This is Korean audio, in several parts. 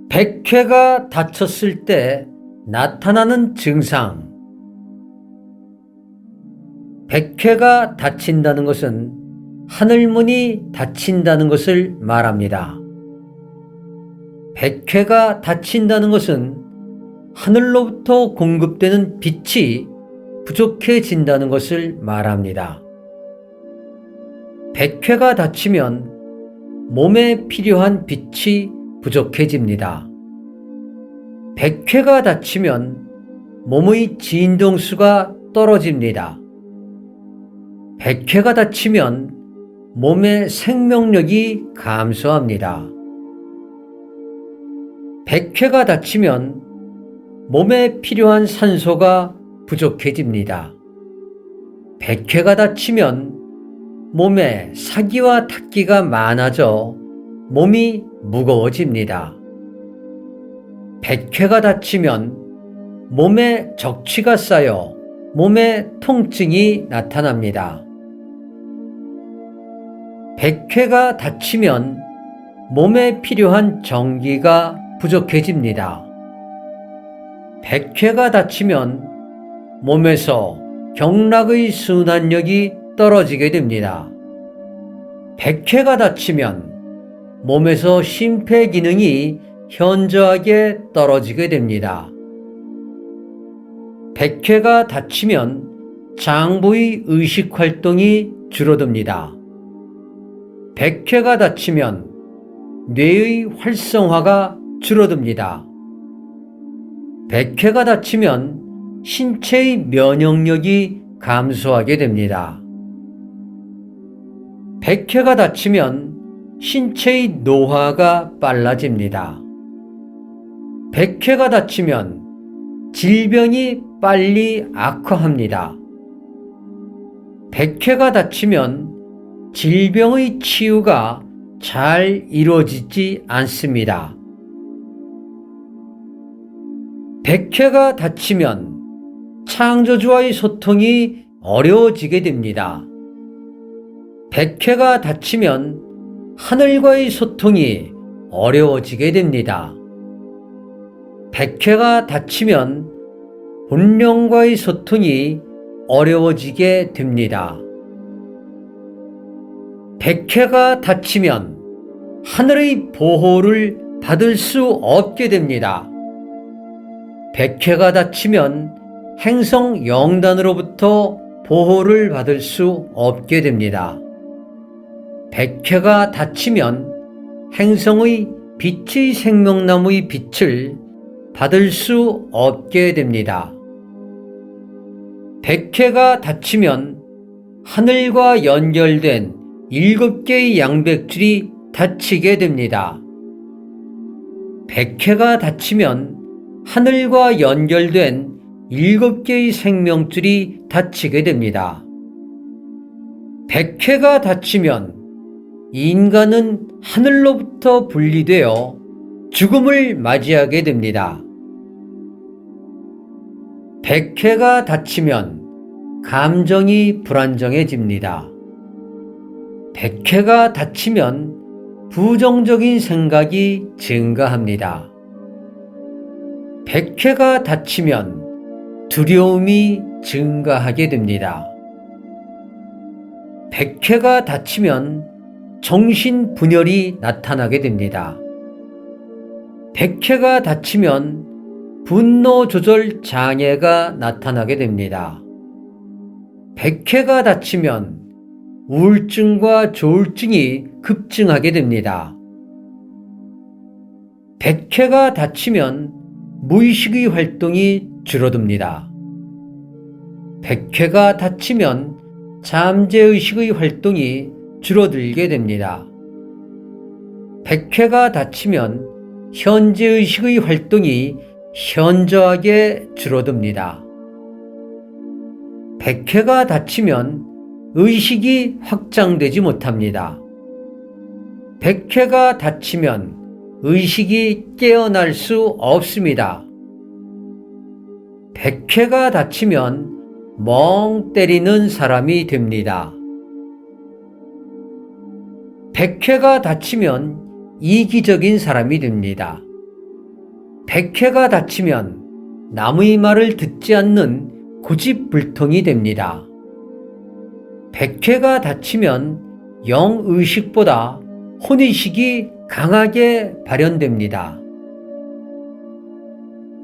백회가 다쳤을 때 나타나는 증상. 백회가 다친다는 것은 하늘문이 닫힌다는 것을 말합니다. 백회가 닫힌다는 것은 하늘로부터 공급되는 빛이 부족해진다는 것을 말합니다. 백회가 닫히면 몸에 필요한 빛이 부족해집니다. 백회가 닫히면 몸의 진동수가 떨어집니다. 백회가 닫히면 몸의 생명력이 감소합니다. 백회가 닫히면 몸에 필요한 산소가 부족해집니다. 백회가 닫히면 몸에 사기와 탁기가 많아져 몸이 무거워집니다. 백회가 닫히면 몸에 적취가 쌓여 몸에 통증이 나타납니다. 백회가 닫히면 몸에 필요한 전기가 부족해집니다. 백회가 닫히면 몸에서 경락의 순환력이 떨어지게 됩니다. 백회가 닫히면 몸에서 심폐 기능이 현저하게 떨어지게 됩니다. 백회가 닫히면 장부의 의식 활동이 줄어듭니다. 백회가 닫히면 뇌의 활성화가 줄어듭니다. 백회가 닫히면 신체의 면역력이 감소하게 됩니다. 백회가 닫히면 신체의 노화가 빨라집니다. 백회가 닫히면 질병이 빨리 악화합니다. 백회가 닫히면 질병의 치유가 잘 이루어지지 않습니다. 백회가 닫히면 창조주와의 소통이 어려워지게 됩니다. 백회가 닫히면 하늘과의 소통이 어려워지게 됩니다. 백회가 닫히면 본령과의 소통이 어려워지게 됩니다. 백회가 닫히면 하늘의 보호를 받을 수 없게 됩니다. 백회가 닫히면 행성 영단으로부터 보호를 받을 수 없게 됩니다. 백회가 닫히면 행성의 빛의 생명나무의 빛을 받을 수 없게 됩니다. 백회가 닫히면 하늘과 연결된 7개의 양백줄이 닫히게 됩니다. 백회가 닫히면 하늘과 연결된 7개의 생명줄이 닫히게 됩니다. 백회가 닫히면 인간은 하늘로부터 분리되어 죽음을 맞이하게 됩니다. 백회가 닫히면 감정이 불안정해집니다. 백회가 닫히면 부정적인 생각이 증가합니다. 백회가 닫히면 두려움이 증가하게 됩니다. 백회가 닫히면 정신분열이 나타나게 됩니다. 백회가 닫히면 분노 조절 장애가 나타나게 됩니다. 백회가 닫히면 우울증과 조울증이 급증하게 됩니다. 백회가 닫히면 무의식의 활동이 줄어듭니다. 백회가 닫히면 잠재의식의 활동이 줄어들게 됩니다. 백회가 닫히면 현재의식의 활동이 현저하게 줄어듭니다. 백회가 닫히면 의식이 확장되지 못합니다. 백회가 닫히면 의식이 깨어날 수 없습니다. 백회가 닫히면 멍 때리는 사람이 됩니다. 백회가 닫히면 이기적인 사람이 됩니다. 백해가 닫히면 남의 말을 듣지 않는 고집불통이 됩니다. 백해가 닫히면 영의식보다 혼의식이 강하게 발현됩니다.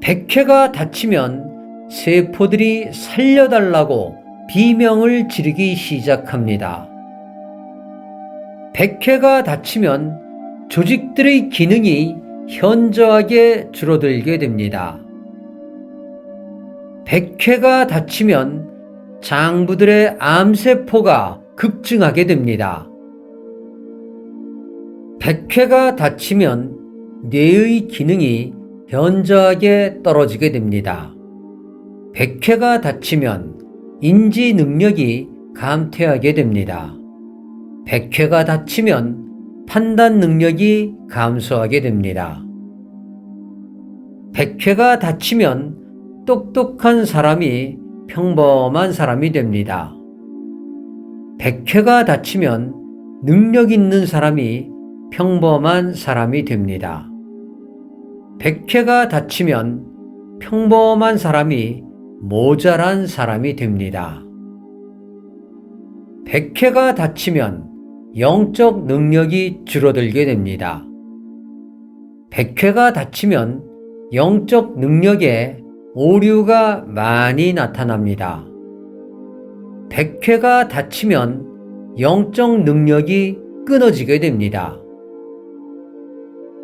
백해가 닫히면 세포들이 살려달라고 비명을 지르기 시작합니다. 백해가 닫히면 조직들의 기능이 현저하게 줄어들게 됩니다. 백해가 닫히면 장부들의 암세포가 급증하게 됩니다. 백해가 닫히면 뇌의 기능이 현저하게 떨어지게 됩니다. 백해가 닫히면 인지 능력이 감퇴하게 됩니다. 백해가 닫히면 판단 능력이 감소하게 됩니다. 백해가 닫히면 똑똑한 사람이 평범한 사람이 됩니다. 백해가 닫히면 능력 있는 사람이 평범한 사람이 됩니다. 백해가 닫히면 평범한 사람이 모자란 사람이 됩니다. 백해가 닫히면 영적 능력이 줄어들게 됩니다. 백해가 닫히면 영적 능력에 오류가 많이 나타납니다. 백해가 닫히면 영적 능력이 끊어지게 됩니다.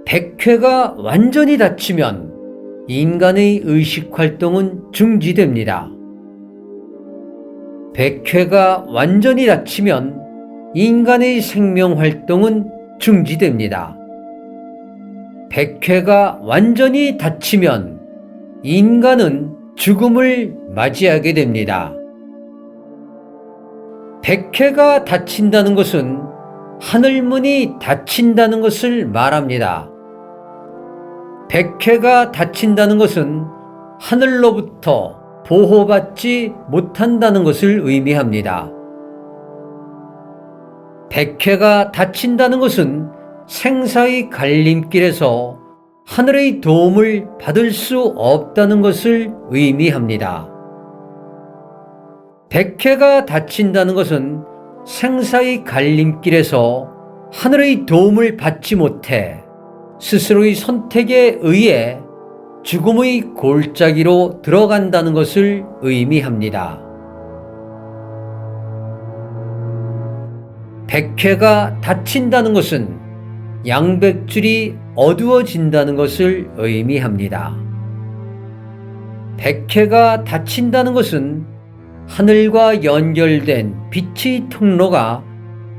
백해가 완전히 닫히면 인간의 의식 활동은 중지됩니다. 백해가 완전히 닫히면 인간의 생명 활동은 중지됩니다. 백해가 완전히 닫히면 인간은 죽음을 맞이하게 됩니다. 백해가 닫힌다는 것은 하늘문이 닫힌다는 것을 말합니다. 백해가 닫힌다는 것은 하늘로부터 보호받지 못한다는 것을 의미합니다. 백해가 닫힌다는 것은 생사의 갈림길에서 하늘의 도움을 받을 수 없다는 것을 의미합니다. 백해가 닫힌다는 것은 생사의 갈림길에서 하늘의 도움을 받지 못해 스스로의 선택에 의해 죽음의 골짜기로 들어간다는 것을 의미합니다. 백해가 닫힌다는 것은 양백줄이 어두워진다는 것을 의미합니다. 백해가 닫힌다는 것은 하늘과 연결된 빛의 통로가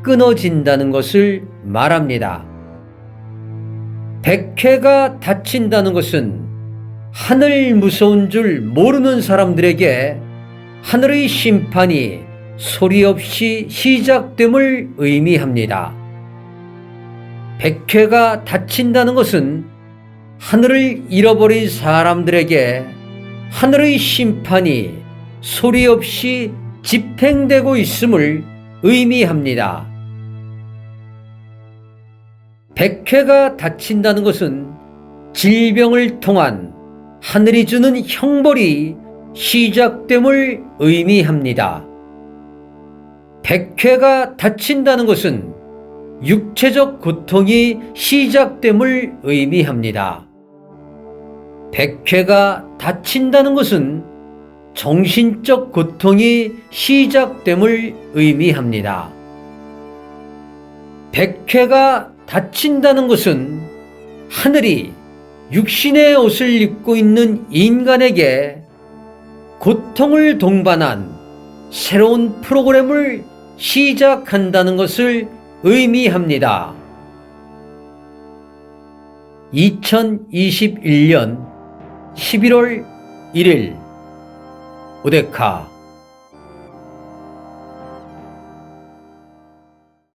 끊어진다는 것을 말합니다. 백해가 닫힌다는 것은 하늘 무서운 줄 모르는 사람들에게 하늘의 심판이 소리 없이 시작됨을 의미합니다. 백해가 닫힌다는 것은 하늘을 잃어버린 사람들에게 하늘의 심판이 소리 없이 집행되고 있음을 의미합니다. 백해가 닫힌다는 것은 질병을 통한 하늘이 주는 형벌이 시작됨을 의미합니다. 백해가 닫힌다는 것은 육체적 고통이 시작됨을 의미합니다. 백해가 닫힌다는 것은 정신적 고통이 시작됨을 의미합니다. 백해가 닫힌다는 것은 하늘이 육신의 옷을 입고 있는 인간에게 고통을 동반한 새로운 프로그램을 시작한다는 것을 의미합니다. 2021년 11월 1일 오데카